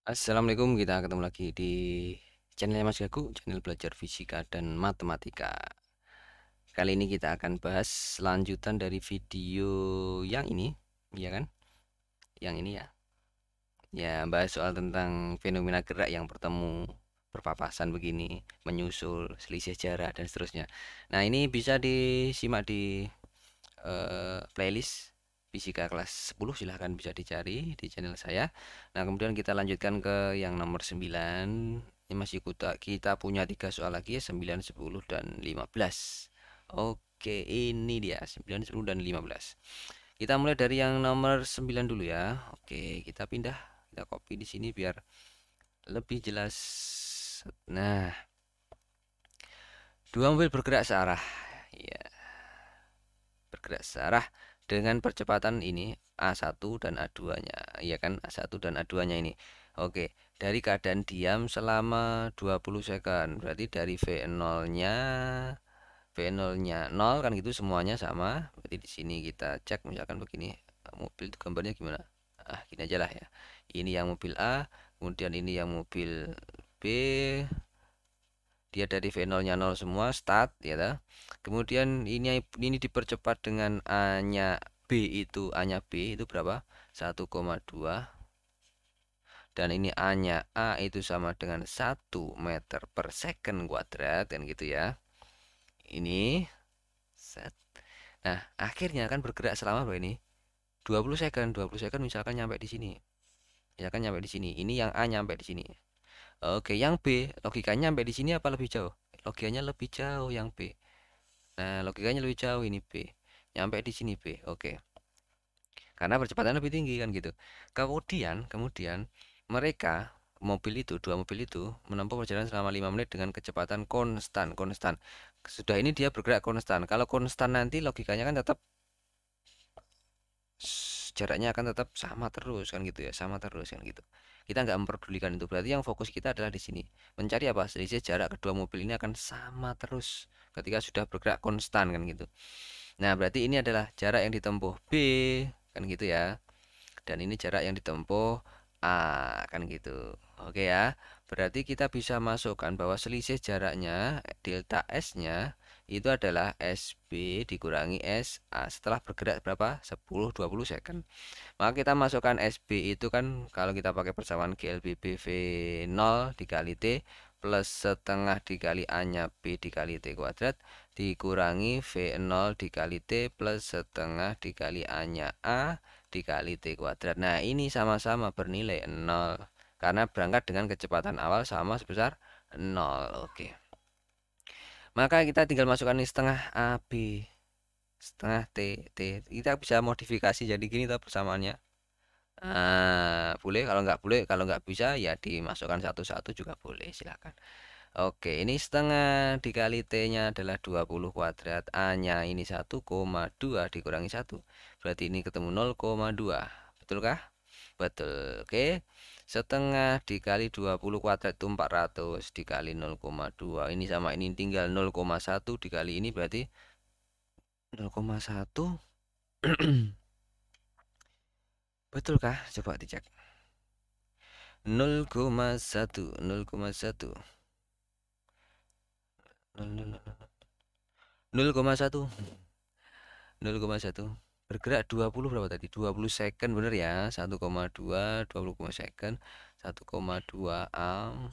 Assalamualaikum, kita ketemu lagi di channelnya Mas Gaku, channel belajar fisika dan matematika. Kali ini kita akan bahas lanjutan dari video yang ini, ya kan? Yang ini ya. Ya, bahas soal tentang fenomena gerak yang bertemu berpapasan begini, menyusul, selisih jarak dan seterusnya. Nah, ini bisa disimak di playlist fisika kelas 10, silahkan bisa dicari di channel saya. Nah, kemudian kita lanjutkan ke yang nomor 9. Ini masih kita punya 3 soal lagi ya, 9, 10 dan 15. Oke, ini dia 9, 10 dan 15. Kita mulai dari yang nomor 9 dulu ya. Oke, kita pindah, kita copy di sini biar lebih jelas. Nah, dua mobil bergerak searah. Ya, bergerak searah dengan percepatan ini A1 dan A2-nya. Iya kan? A1 dan A2-nya ini. Oke, dari keadaan diam selama 20 second. Berarti dari V0-nya V0-nya 0 kan gitu, semuanya sama. Berarti di sini kita cek misalkan begini. Mobil itu gambarnya gimana? Ah, gini aja lah ya. Ini yang mobil A, kemudian ini yang mobil B, dia dari V0-nya 0 semua, start ya ta. Kemudian ini dipercepat dengan A-nya B itu berapa? 1,2, dan ini A-nya A itu sama dengan 1 meter per second kuadrat kan gitu ya. Ini set. Nah, akhirnya kan bergerak selama berapa ini? 20 second, 20 second misalkan nyampe di sini. Misalkan nyampe di sini. Ini yang A nyampe di sini. Oke, yang B, logikanya nyampe di sini apa lebih jauh? Logikanya lebih jauh yang B. Nah, logikanya lebih jauh ini B. Nyampe di sini B. Oke. Karena percepatan lebih tinggi kan gitu. Kemudian mereka dua mobil itu menempuh perjalanan selama 5 menit dengan kecepatan konstan. Sudah ini dia bergerak konstan. Kalau konstan nanti logikanya kan tetap jaraknya akan tetap sama terus kan gitu ya, sama terus kan gitu. Kita nggak memperdulikan itu. Berarti yang fokus kita adalah di sini. Mencari apa? Selisih jarak kedua mobil ini akan sama terus ketika sudah bergerak konstan kan gitu. Nah, berarti ini adalah jarak yang ditempuh B kan gitu ya. Dan ini jarak yang ditempuh A kan gitu. Oke ya. Berarti kita bisa masukkan bahwa selisih jaraknya delta S-nya itu adalah SB dikurangi SA setelah bergerak berapa? 10-20 second. Maka kita masukkan SB itu kan, kalau kita pakai persamaan GLBB V0 dikali T plus setengah dikali A-nya B dikali T kuadrat dikurangi V0 dikali T plus setengah dikali A-nya A dikali T kuadrat. Nah, ini sama-sama bernilai 0 karena berangkat dengan kecepatan awal sama sebesar 0. Oke. Maka kita tinggal masukkan ini setengah AB, setengah T. Kita bisa modifikasi jadi gini tuh persamaannya. Boleh, kalau nggak bisa ya dimasukkan satu-satu juga boleh, silakan. Oke, ini setengah dikali T-nya adalah 20 kuadrat. A-nya ini 1,2 dikurangi 1. Berarti ini ketemu 0,2. Betulkah? Betul. Oke. Setengah dikali 20 kuadrat itu 400 dikali 0,2. Ini sama ini tinggal 0,1 dikali ini berarti 0,1. Betulkah? Coba dicek. 0,1, 0,1, 0,1, 0,1. Bergerak 20 berapa tadi? 20 second bener ya? 1,2, 20 second, 1,2 am.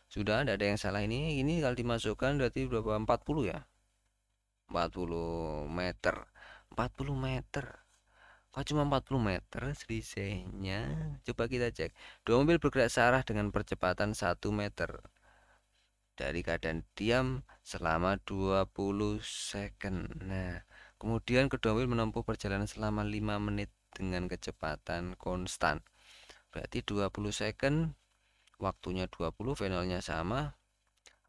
Sudah tidak ada yang salah ini. Ini kalau dimasukkan berarti berapa? 40 ya? 40 meter. 40 meter. Kok cuma 40 meter selisihnya? Coba kita cek. Dua mobil bergerak searah dengan percepatan 1 meter dari keadaan diam selama 20 second. Nah, kemudian kedua mobil menempuh perjalanan selama 5 menit dengan kecepatan konstan. Berarti 20 second, waktunya 20, V0-nya sama.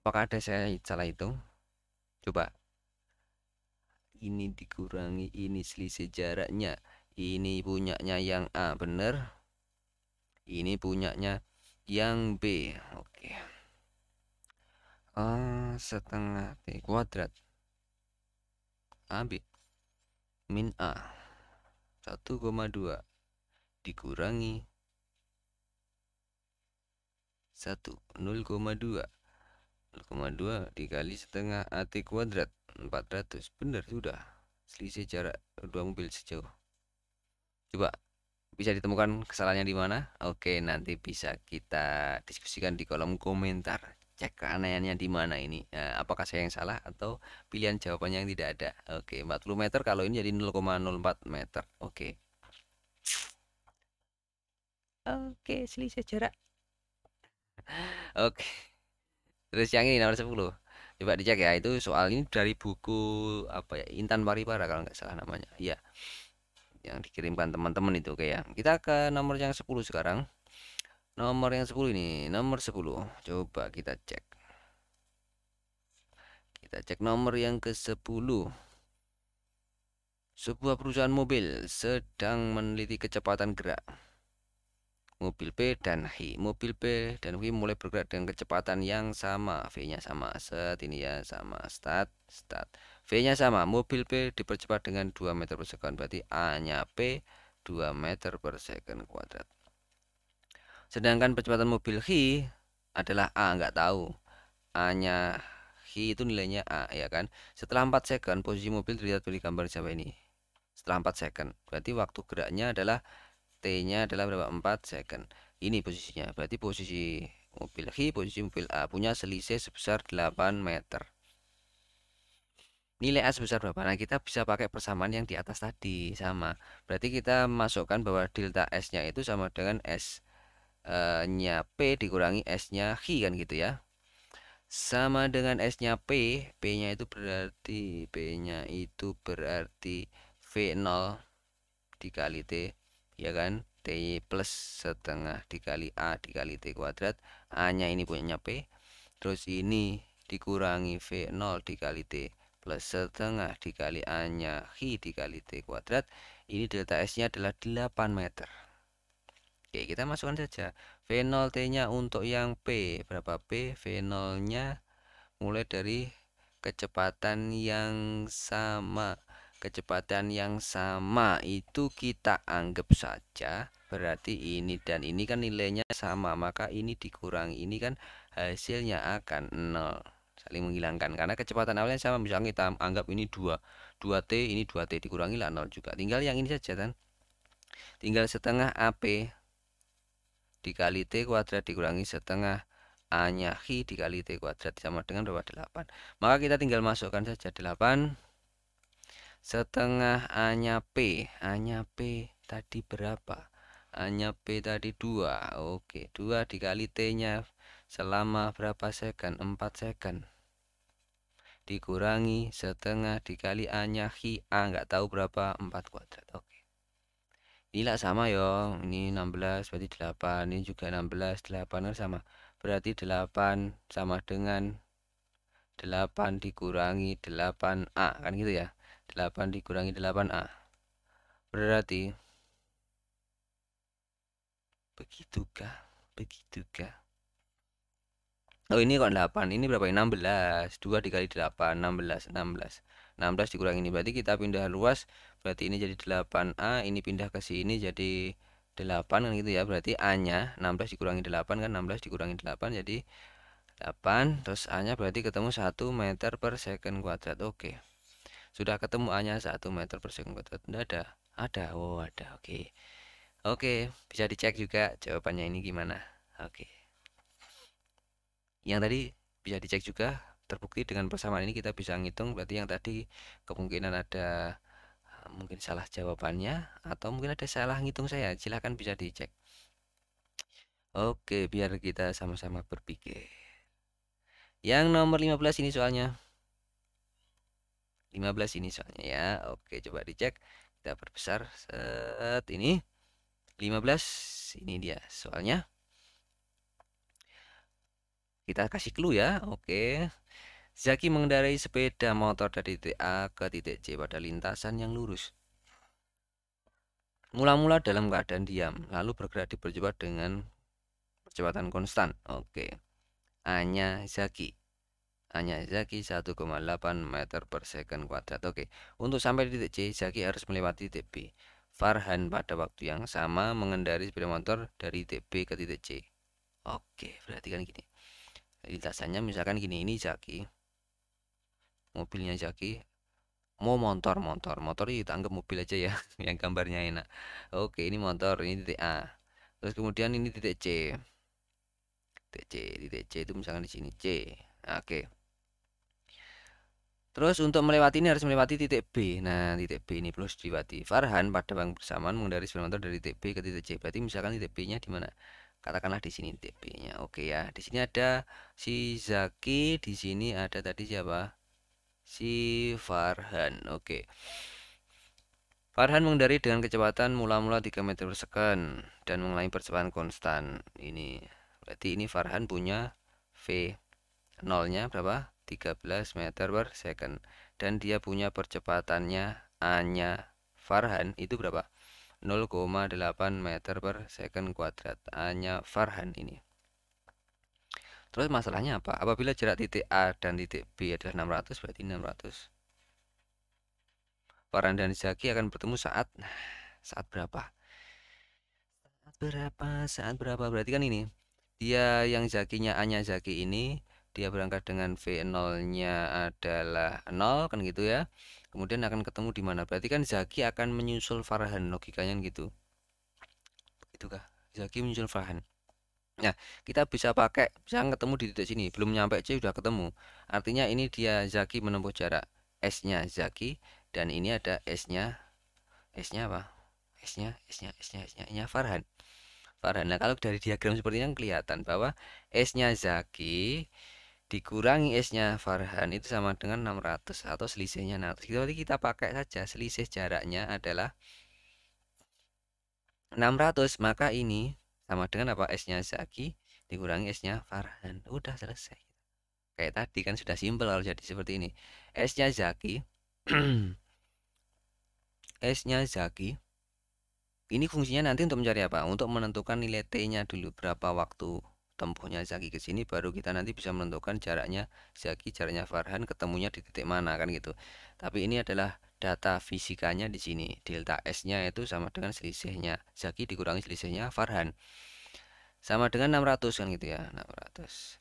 Apakah ada saya salah hitung? Coba. Ini dikurangi ini selisih jaraknya. Ini punyanya yang A, bener. Ini punyanya yang B. Oke. Setengah T kuadrat AB min A 1,2 dikurangi 0,2 dikali setengah AT kuadrat 400. Benar sudah. Selisih jarak dua mobil sejauh. Coba bisa ditemukan kesalahannya di mana? Oke, nanti bisa kita diskusikan di kolom komentar. Cek keanehannya di mana ini. Nah, apakah saya yang salah atau pilihan jawabannya yang tidak ada? Oke, 40 meter kalau ini jadi 0,04 meter. Oke. Oke, selisih jarak. Oke. Terus yang ini nomor 10. Coba dicek ya, itu soal ini dari buku apa ya? Intan Paripara kalau nggak salah namanya. Iya. Yang dikirimkan teman-teman itu kayak. Kita ke nomor yang 10 sekarang. Nomor yang 10 ini, nomor 10. Coba kita cek. Kita cek nomor yang ke-10. Sebuah perusahaan mobil sedang meneliti kecepatan gerak mobil P dan H. Mobil P dan H mulai bergerak dengan kecepatan yang sama. V-nya sama. Set ini ya sama. Start. V-nya sama. Mobil P dipercepat dengan 2 meter per second. Berarti A-nya P 2 meter per second kuadrat. Sedangkan percepatan mobil H adalah A. Nggak tahu. A-nya H itu nilainya A ya kan. Setelah 4 second posisi mobil terlihat dari gambar siapa ini. Setelah 4 second. Berarti waktu geraknya adalah T-nya adalah berapa? 4 second. Ini posisinya. Berarti posisi mobil H, posisi mobil A punya selisih sebesar 8 meter. Nilai A sebesar berapa? Nah, kita bisa pakai persamaan yang di atas tadi. Sama. Berarti kita masukkan bahwa delta S-nya itu sama dengan S-nya P dikurangi S-nya H kan gitu ya. Sama dengan S-nya P. P-nya itu berarti V0 dikali T. Ya kan, T plus setengah dikali A dikali T kuadrat. A nya ini punyanya P, terus ini dikurangi V0 dikali T plus setengah dikali A nya H dikali T kuadrat. Ini delta S nya adalah 8 meter. Oke, kita masukkan saja V0 T nya untuk yang P. Berapa P? V0 nya mulai dari kecepatan yang sama. Kecepatan yang sama itu kita anggap saja berarti ini dan ini kan nilainya sama, maka ini dikurangi ini kan hasilnya akan 0, saling menghilangkan karena kecepatan awalnya sama. Misalnya kita anggap ini 2T, ini 2T dikurangi lah 0 juga. Tinggal yang ini saja kan, tinggal setengah AP dikali T kuadrat dikurangi setengah A nya H dikali T kuadrat sama dengan berapa? 8. Maka kita tinggal masukkan saja 8 setengah A-nya P. A-nya P tadi berapa? A-nya P tadi 2. Oke, 2 dikali T-nya selama berapa second? 4 second. Dikurangi setengah dikali A-nya H. A nggak tahu berapa? 4 kuadrat. Oke. Inilah sama ya. Ini 16 berarti 8. Ini juga 16, 8 kan sama. Berarti 8 sama dengan 8 dikurangi 8A kan gitu ya. 8 dikurangi 8A berarti begitukah? Oh ini kok 8, ini berapa? 16. 2 dikali 8 16 dikurangi ini berarti kita pindah luas. Berarti ini jadi 8A, ini pindah ke sini jadi 8 kan gitu ya. Berarti A nya 16 dikurangi 8 kan, 16 dikurangi 8 jadi 8. Terus A nya berarti ketemu 1 meter per second kuadrat. Oke, sudah ketemu A nya 1 meter per second kuadrat. Tidak ada. Oh ada. Oke, bisa dicek juga jawabannya ini gimana. Oke, yang tadi bisa dicek juga, terbukti dengan persamaan ini kita bisa ngitung. Berarti yang tadi kemungkinan ada mungkin salah jawabannya atau mungkin ada salah ngitung saya. Silahkan bisa dicek. Oke, biar kita sama-sama berpikir. Yang nomor 15 ini soalnya. 15 ini soalnya ya. Oke, coba dicek. Kita perbesar set ini. 15 ini dia soalnya. Kita kasih clue ya. Oke. Zaki mengendarai sepeda motor dari titik A ke titik C pada lintasan yang lurus. Mula-mula dalam keadaan diam, lalu bergerak dipercepat dengan percepatan konstan. Oke. A-nya Zaki. A-nya Zaki 1,8 meter per second kuadrat. Oke. Untuk sampai di titik C, Zaki harus melewati titik B. Farhan pada waktu yang sama mengendarai sepeda motor dari titik B ke titik C. Oke, berarti kan gini. Lintasannya misalkan gini, ini Zaki. Mobilnya Zaki. Mau motor kita anggap mobil aja ya, yang gambarnya enak. Oke, ini motor, ini titik A. Terus kemudian ini titik C. Titik C itu misalkan di sini C. Nah, oke. Terus untuk melewati ini harus melewati titik B. Nah, titik B ini perlu dilewati. Farhan pada waktu bersamaan mengendarai sepeda motor dari titik B ke titik C. Berarti misalkan titik B-nya di mana? Katakanlah di sini titik B-nya. Oke ya. Di sini ada si Zaki, di sini ada tadi siapa? Si Farhan. Oke. Farhan mengendari dengan kecepatan mula-mula 3 meter per second dan mengalami percepatan konstan. Ini berarti ini Farhan punya V 0-nya berapa? 13 meter per second. Dan dia punya percepatannya A-nya Farhan itu berapa? 0,8 meter per second kuadrat. A-nya Farhan ini. Terus masalahnya apa? Apabila jarak titik A dan titik B adalah 600, berarti 600. Farhan dan Zaki akan bertemu saat berapa? Saat berapa? Berarti kan ini. Dia yang Zakinya A-nya Zaki ini dia berangkat dengan V0-nya adalah 0 kan gitu ya. Kemudian akan ketemu di mana? Berarti kan Zaki akan menyusul Farhan, logikanya gitu. Itu kah? Zaki menyusul Farhan. Nah, kita bisa ketemu di titik sini. Belum nyampe C sudah ketemu. Artinya ini dia Zaki menempuh jarak S-nya Zaki dan ini ada S-nya apa? S-nya Farhan. Farhan. Nah, kalau dari diagram seperti ini kelihatan bahwa S-nya Zaki dikurangi S-nya Farhan itu sama dengan 600 atau selisihnya 600. Jadi kita pakai saja selisih jaraknya adalah 600, maka ini sama dengan apa? S-nya Zaki dikurangi S-nya Farhan. Udah selesai. Kayak tadi kan sudah simpel kalau jadi seperti ini. S-nya Zaki S-nya Zaki ini fungsinya nanti untuk mencari apa? Untuk menentukan nilai T-nya dulu. Berapa waktu tempuhnya Zaki ke sini. Baru kita nanti bisa menentukan jaraknya Zaki, jaraknya Farhan. Ketemunya di titik mana kan gitu. Tapi ini adalah data fisikanya di sini. Delta S-nya itu sama dengan selisihnya Zaki dikurangi selisihnya Farhan. Sama dengan 600 kan gitu ya. 600.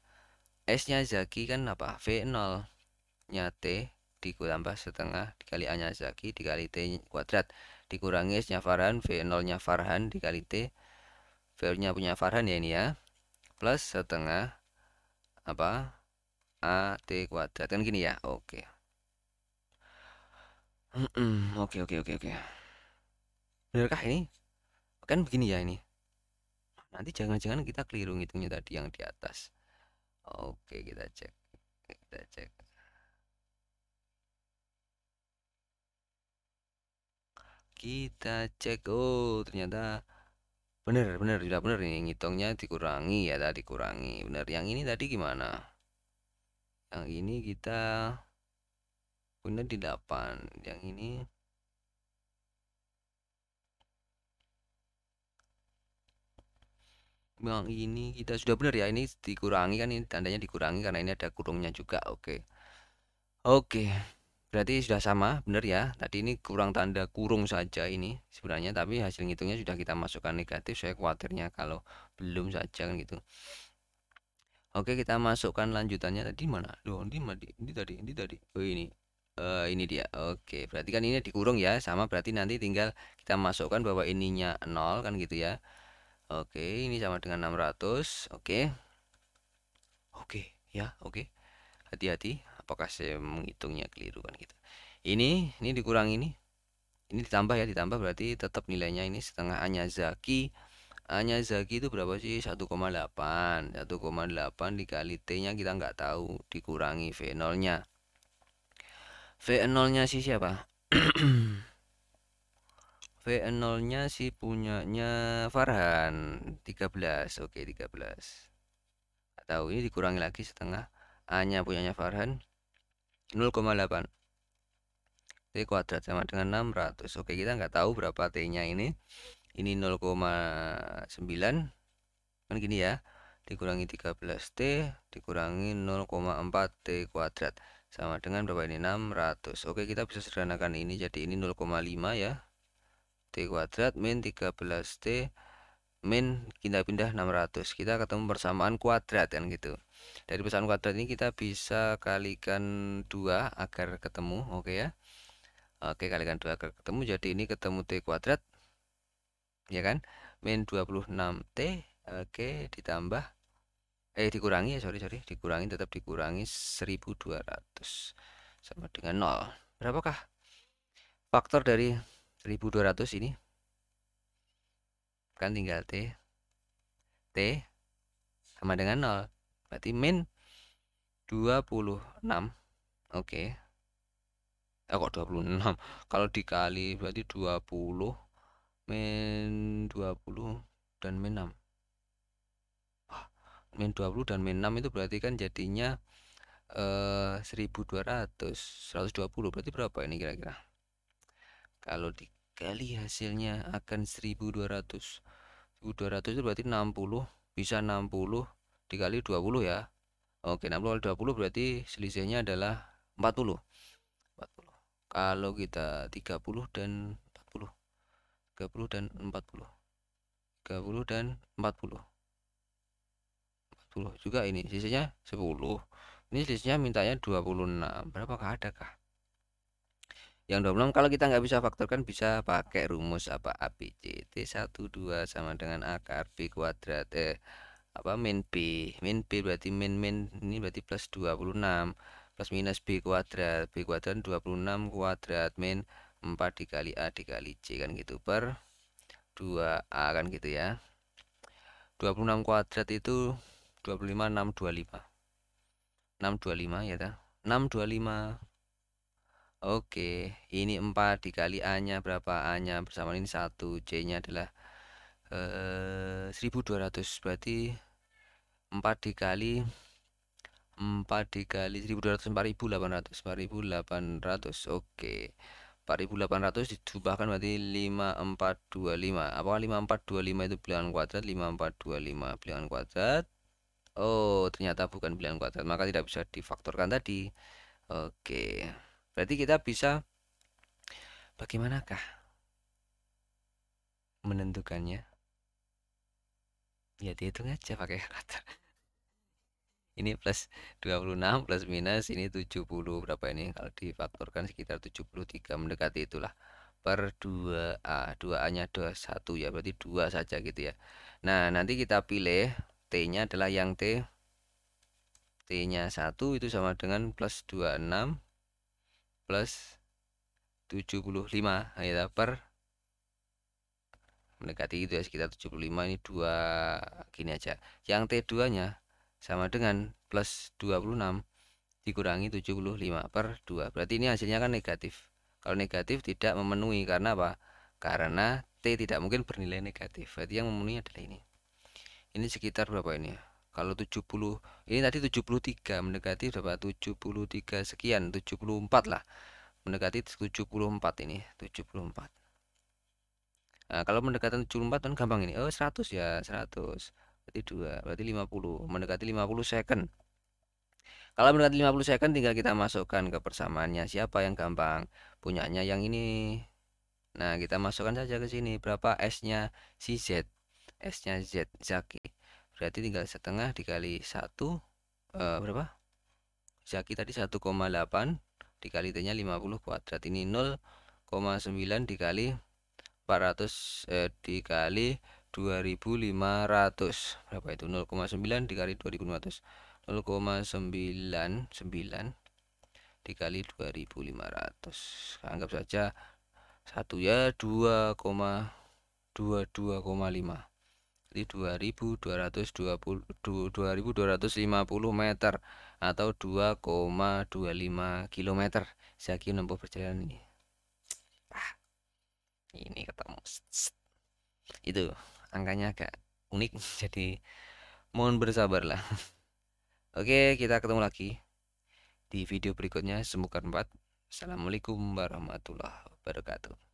S-nya Zaki kan apa? V0-nya T ditambah setengah dikali A-nya Zaki dikali T kuadrat dikurangi S-nya Farhan, V0-nya Farhan dikali T, V-nya punya Farhan ya ini ya, plus setengah apa? A T kuadrat kan gini ya. Oke. Oke oke oke oke. Benarkah ini? Kan begini ya ini. Nanti jangan-jangan kita keliru ngitungnya tadi yang di atas. Oke, kita cek. Kita cek. Kita cek. Oh, ternyata bener sudah bener nih ngitungnya dikurangi ya tadi dikurangi. Bener. Yang ini tadi gimana? Yang ini kita punya di 8. Yang ini kita sudah benar ya, ini dikurangi kan, ini tandanya dikurangi karena ini ada kurungnya juga. Oke, berarti sudah sama benar ya. Tadi ini kurang tanda kurung saja ini sebenarnya, tapi hasil ngitungnya sudah kita masukkan negatif. Saya khawatirnya kalau belum saja kan gitu. Oke, kita masukkan lanjutannya tadi mana? Loh, ini tadi. Oh, ini dia. Oke, berarti kan ini dikurung ya, sama berarti nanti tinggal kita masukkan bahwa ininya 0 kan gitu ya. Oke, ini sama dengan 600. Oke. Oke, ya, oke. Hati-hati, apakah saya menghitungnya keliru kan gitu. Ini dikurangi ini. Ini ditambah ya, ditambah berarti tetap nilainya ini setengah A-nya Zaki. A-nya Zaki itu berapa sih? 1,8. 1,8 dikali T-nya kita nggak tahu, dikurangi V0-nya. V0-nya sih siapa? V0-nya sih punyanya Farhan 13. Oke, 13. Tahu ini dikurangi lagi setengah. A-nya punyanya Farhan 0,8. T kuadrat sama dengan 600. Oke, kita nggak tahu berapa T-nya ini. Ini 0,9 kan gini ya. Dikurangi 13T dikurangi 0,4 T kuadrat sama dengan berapa ini? 600. Oke, kita bisa sederhanakan ini jadi ini 0,5 ya. T kuadrat min 13T min kita pindah 600, kita ketemu persamaan kuadrat kan gitu. Dari persamaan kuadrat ini kita bisa kalikan 2 agar ketemu, oke ya. Oke, kalikan 2 agar ketemu, jadi ini ketemu T kuadrat ya kan, min 26T, oke, ditambah dikurangi ya, sorry dikurangi, tetap dikurangi 1200 sama dengan 0. Berapakah faktor dari 1200 ini? Kan tinggal T sama dengan 0, berarti min 26. Oke. Kok 26? Kalau dikali berarti 20 min 20 dan min 6. Min 20 dan min 6 itu berarti kan jadinya 1200, 120, berarti berapa ini kira-kira? Kalau dikali hasilnya akan 1200. 1200 itu berarti 60, bisa 60 dikali 20 ya. Oke, 60 kali 20 berarti selisihnya adalah 40. Kalau kita 30 dan 40. 30 dan 40. 30 dan 40. 40 juga ini sisanya 10. Ini selisihnya mintanya 26. Berapakah adakah? Yang 26 kalau kita nggak bisa faktorkan bisa pakai rumus apa ABC T12 sama dengan akar B kuadrat min B. Min B berarti min ini berarti plus 26 plus minus B kuadrat 26 kuadrat min 4 dikali A dikali C kan gitu per 2A kan gitu ya. 26 kuadrat itu 25 625 625 ya ta, 625. Oke, ini 4 dikali A-nya berapa? A-nya bersama ini 1, C-nya adalah 1200, berarti 4 dikali 1200 4800. 4800. Oke. 4800 ditambahkan berarti 5425. Apakah 5425 itu bilangan kuadrat? 5425 bilangan kuadrat. Oh, ternyata bukan bilangan kuadrat, maka tidak bisa difaktorkan tadi. Oke. Berarti kita bisa bagaimanakah menentukannya? Ya dihitung aja pakai kalkulator. Ini plus 26 plus minus ini 70, berapa ini kalau difaktorkan sekitar 73, mendekati itulah, per 2A. 2A nya 21 ya, berarti 2 saja gitu ya. Nah, nanti kita pilih T nya adalah yang T nya 1 itu sama dengan plus 26 plus 75 ya, per mendekati itu ya, sekitar 75, ini 2 gini aja. Yang T2 nya sama dengan plus 26 dikurangi 75 per 2, berarti ini hasilnya kan negatif. Kalau negatif tidak memenuhi, karena apa? Karena T tidak mungkin bernilai negatif, berarti yang memenuhi adalah ini. Ini sekitar berapa ini? Kalau 70, ini tadi 73, mendekati berapa? 73 sekian, 74 lah, mendekati 74 ini, 74. Nah, kalau mendekati 74 kan gampang ini. Oh, 100 ya, 100. Berarti 2, berarti 50, mendekati 50 second. Kalau mendekati 50 second tinggal kita masukkan ke persamaannya. Siapa yang gampang? Punyanya yang ini. Nah, kita masukkan saja ke sini. Berapa S-nya si Z? S-nya Z, Zaki. Berarti tinggal setengah dikali 1. Berapa? Zaki tadi 1,8 dikali T-nya 50 kuadrat. Ini 0,9 dikali 400 dikali 2500. Berapa itu? 0,9 dikali 2500. 0,99 dikali 2500. Anggap saja 1 ya, 2,22,5. Jadi 2250 meter atau 2,25 km Zaki menempuh perjalanan ini. Ini ketemu. Itu angkanya agak unik, jadi mohon bersabarlah. Oke, kita ketemu lagi di video berikutnya. Semoga bermanfaat. Assalamualaikum warahmatullahi wabarakatuh.